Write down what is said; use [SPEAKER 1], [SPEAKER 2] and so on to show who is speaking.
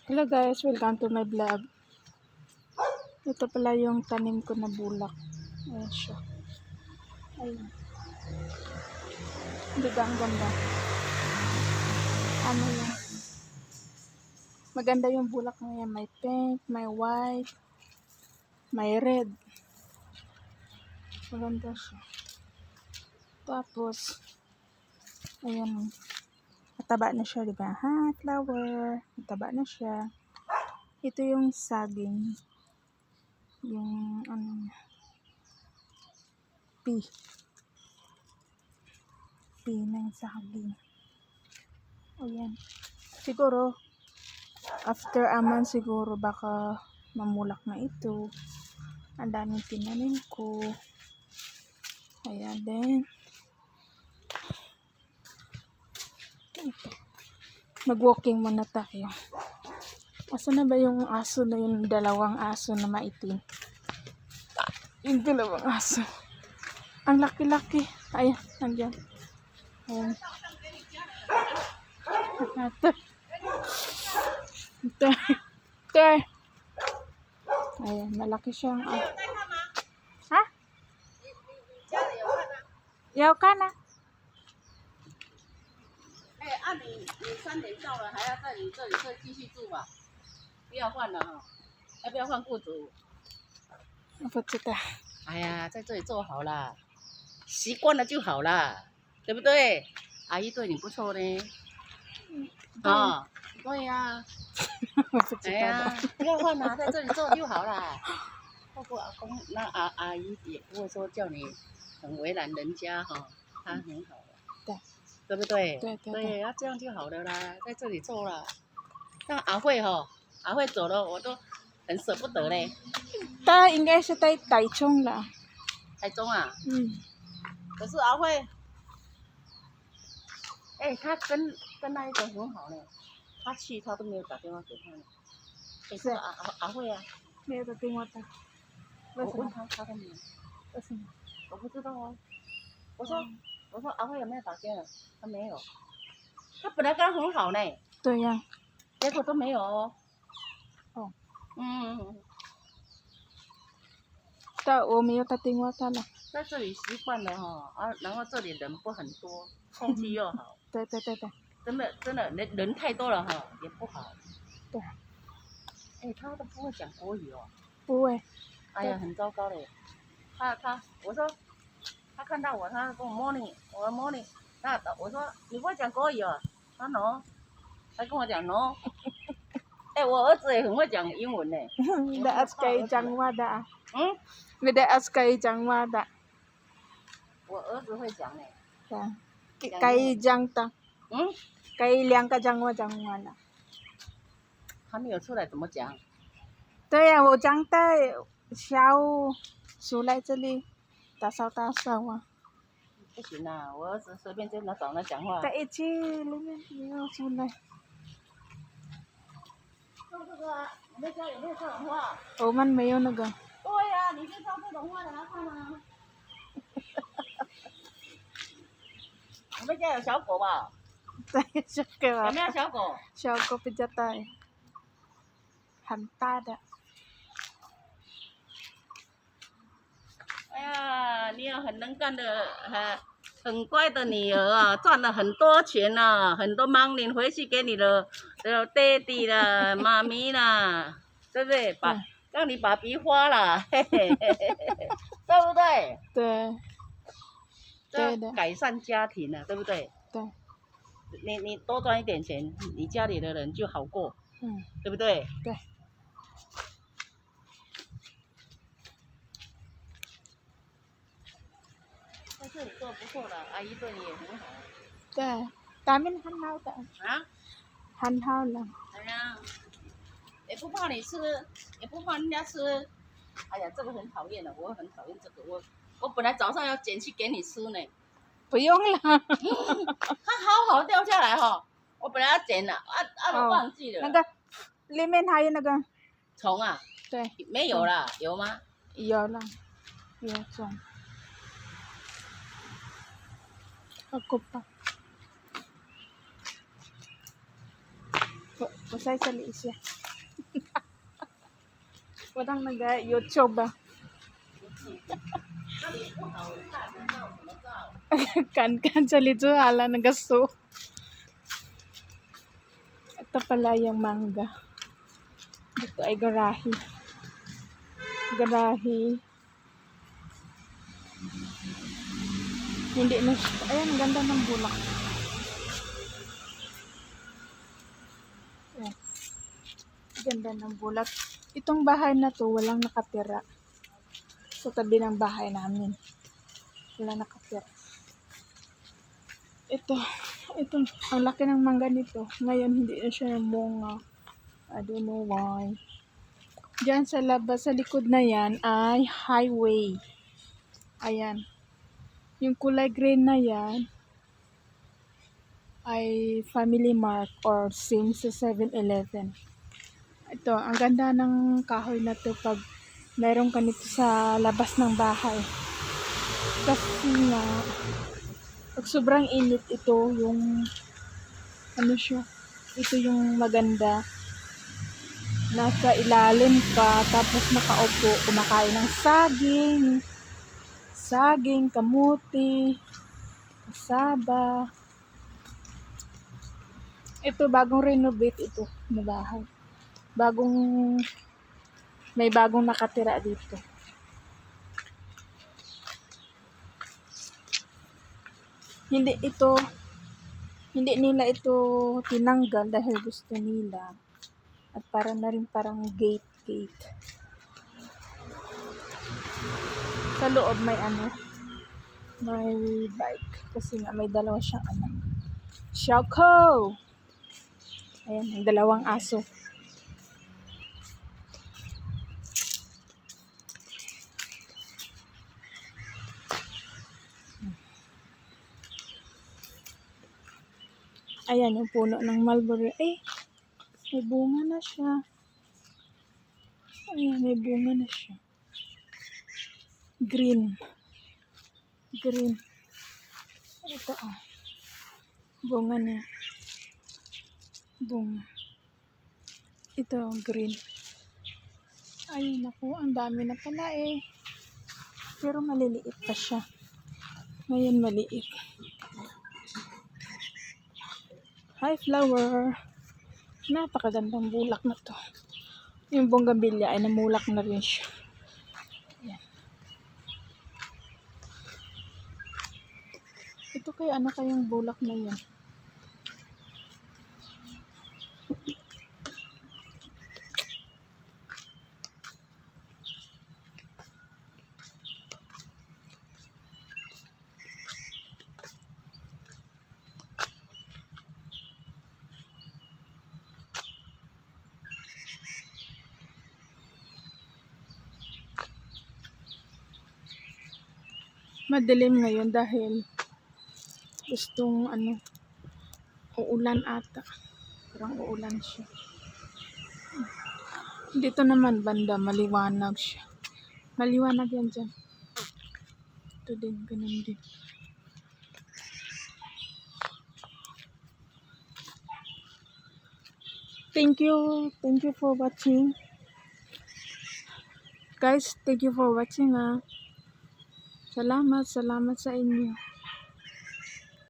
[SPEAKER 1] Hello guys, welcome to my vlog. Ito pala yung tanim ko na bulak. Ayan siya. Ayan. Diba ang ganda? Ano yan? Maganda yung bulak na yan. May pink, may white, may red. Maganda siya. Tapos, ayan. Mataba na siya, diba? Ha, flower. Mataba na siya. Ito yung saging. Yung, ano, pea ng saging. Ayan. Siguro, after a month siguro, baka mamulak na ito. Ang daming tinanim ko. Ayan din. Mag-walking muna tayo. Asa na ba yung aso na yung dalawang aso na maitim? Yung dalawang aso. Ang laki-laki. Ayan, nandiyan. Ayan. Ito. Ito. Ito. Ayan, malaki siyang. Ha? Yaw ka na.
[SPEAKER 2] 你3点到了，还要在你这里继续住吧？不要换了哈，要不要换雇主？
[SPEAKER 1] 不知道。
[SPEAKER 2] 哎呀，在这里做好了，习惯了就好了，对不对？阿姨对你不错呢。啊，对呀。
[SPEAKER 1] 我不知
[SPEAKER 2] 哎呀
[SPEAKER 1] 道。，
[SPEAKER 2] 不要换了，在这里做就好了。包括阿公，那阿姨也不会说叫你很为难人家哈，她很好的。
[SPEAKER 1] 对。
[SPEAKER 2] 对不对？
[SPEAKER 1] 对，
[SPEAKER 2] 要这样就好了啦，在这里做了。像阿慧阿慧走了，我都很舍不得嘞。
[SPEAKER 1] 他应该是在台中了。
[SPEAKER 2] 台中啊？
[SPEAKER 1] 嗯。
[SPEAKER 2] 可是阿慧，他跟那一个很好呢，他去他都没有打电话给他呢。是阿慧啊。
[SPEAKER 1] 没有打电话打。
[SPEAKER 2] 我问他，他都没有。
[SPEAKER 1] 为什么？
[SPEAKER 2] 我不知道啊。我说阿慧有没有打电话？他没有。他本来跟他很好呢。
[SPEAKER 1] 对呀。
[SPEAKER 2] 结果都没有哦。
[SPEAKER 1] 哦。
[SPEAKER 2] 嗯。
[SPEAKER 1] 但我没有打电话他了。
[SPEAKER 2] 在这里习惯了哈然后这里人不很多，空气又好。
[SPEAKER 1] 对。
[SPEAKER 2] 真的人太多了哈，也不好。
[SPEAKER 1] 对。
[SPEAKER 2] 他都不会讲国语哦。
[SPEAKER 1] 不会。
[SPEAKER 2] 哎呀，很糟糕嘞。我说，他看到我，他跟我 morning， 我 morning， 我说你不会讲国语哦？他 no， 他跟我讲 no。我儿子也很会讲英文呢。
[SPEAKER 1] Daas kay Jangwada.
[SPEAKER 2] 嗯。
[SPEAKER 1] 没daas kay Jangwada.
[SPEAKER 2] 我儿子会讲呢。
[SPEAKER 1] Kay Jangta.
[SPEAKER 2] 嗯。
[SPEAKER 1] Kay Liang ka Jangwada.
[SPEAKER 2] 他没有出来怎么讲？
[SPEAKER 1] 对呀，我讲的小出来这里打扫啊。
[SPEAKER 2] 不行啊，我儿子随便就找他讲话。
[SPEAKER 1] 在一起里面没有出来。
[SPEAKER 2] 种这个啊，你们家有没有这种花？
[SPEAKER 1] 我们没有那个。
[SPEAKER 2] 对呀，你就种这种花给他看啊。你们家有小狗吧？
[SPEAKER 1] 在这个
[SPEAKER 2] 有没有小狗？
[SPEAKER 1] 小狗比较大，很大的。
[SPEAKER 2] 哎呀，你有很能干的，很乖的女儿啊，赚了很多钱啊，很多 money 回去给你的爹地啦、妈咪啦，对不对？让你把鼻花了，嘿嘿嘿嘿，对不对？
[SPEAKER 1] 对。对的。
[SPEAKER 2] 改善家庭了，对不对？
[SPEAKER 1] 对。
[SPEAKER 2] 你多赚一点钱，你家里的人就好过，对不对？
[SPEAKER 1] 对。
[SPEAKER 2] 在这里做不错了，阿姨对你也很好。
[SPEAKER 1] 对，咱们很好的。
[SPEAKER 2] 啊？
[SPEAKER 1] 很好了。
[SPEAKER 2] 哎呀，也不怕你吃，也不怕人家吃。哎呀，这个很讨厌的，我很讨厌这个。我本来早上要捡去给你吃呢。
[SPEAKER 1] 不用了。
[SPEAKER 2] 它好掉下来哈，我本来要捡了，都忘记了。
[SPEAKER 1] 那个里面还有那个
[SPEAKER 2] 虫啊？
[SPEAKER 1] 对。
[SPEAKER 2] 没有啦，有吗？
[SPEAKER 1] 有了，有种。Ako pa. 我在这里一下。Walang nag-YouTube ba? Kan sa lito hala nagaso. Ito pala yung mangga. Dito ay garahe. Garahe. Hindi na siya. Ayan, ang ganda ng bulak. Ayan. Ganda ng bulak. Itong bahay na to, walang nakatira. Sa tabi ng bahay namin. Wala nakatira. Ito, ang laki ng mangga nito. Ngayon, hindi na siya namunga. I don't know why. Diyan sa labas, sa likod na yan, ay highway. Ayan. Yung kulay green na yan, ay Family Mart or same sa 7-Eleven. Ito, ang ganda ng kahoy na to pag mayroon ka nito sa labas ng bahay. Kasi nga, pag sobrang init ito, yung ano siya, ito yung maganda. Nasa ilalim ka, tapos nakaupo, kumakain ng saging, kamuti, kasaba. Ito, bagong renovate ito na bahay. May bagong nakatira dito. Hindi nila ito tinanggal dahil gusto nila. At para na rin parang gate. Sa loob may bike. Kasi nga may dalawa siyang anak. Choco! Ayan, may dalawang aso. Ayan, yung puno ng mulberry. Ay, may bunga na siya. Ayan, may bunga na siya. Green. Ito, bunga niya. Bunga. Ito, green. Ay, naku, ang dami na pala eh. Pero maliliit pa siya. Ngayon, maliit. Hi, flower. Napakagandang bulak na to. Yung bonggabilya ay namulak na rin siya. Ayan. Ito kaya ano kayang bulak na yan? Madilim ngayon dahil gustong uulan ata. Parang uulan siya. Dito naman banda, maliwanag siya. Maliwanag yan dyan. Ito din, ganun din. Thank you for watching. Guys, thank you for watching. Salamat sa inyo.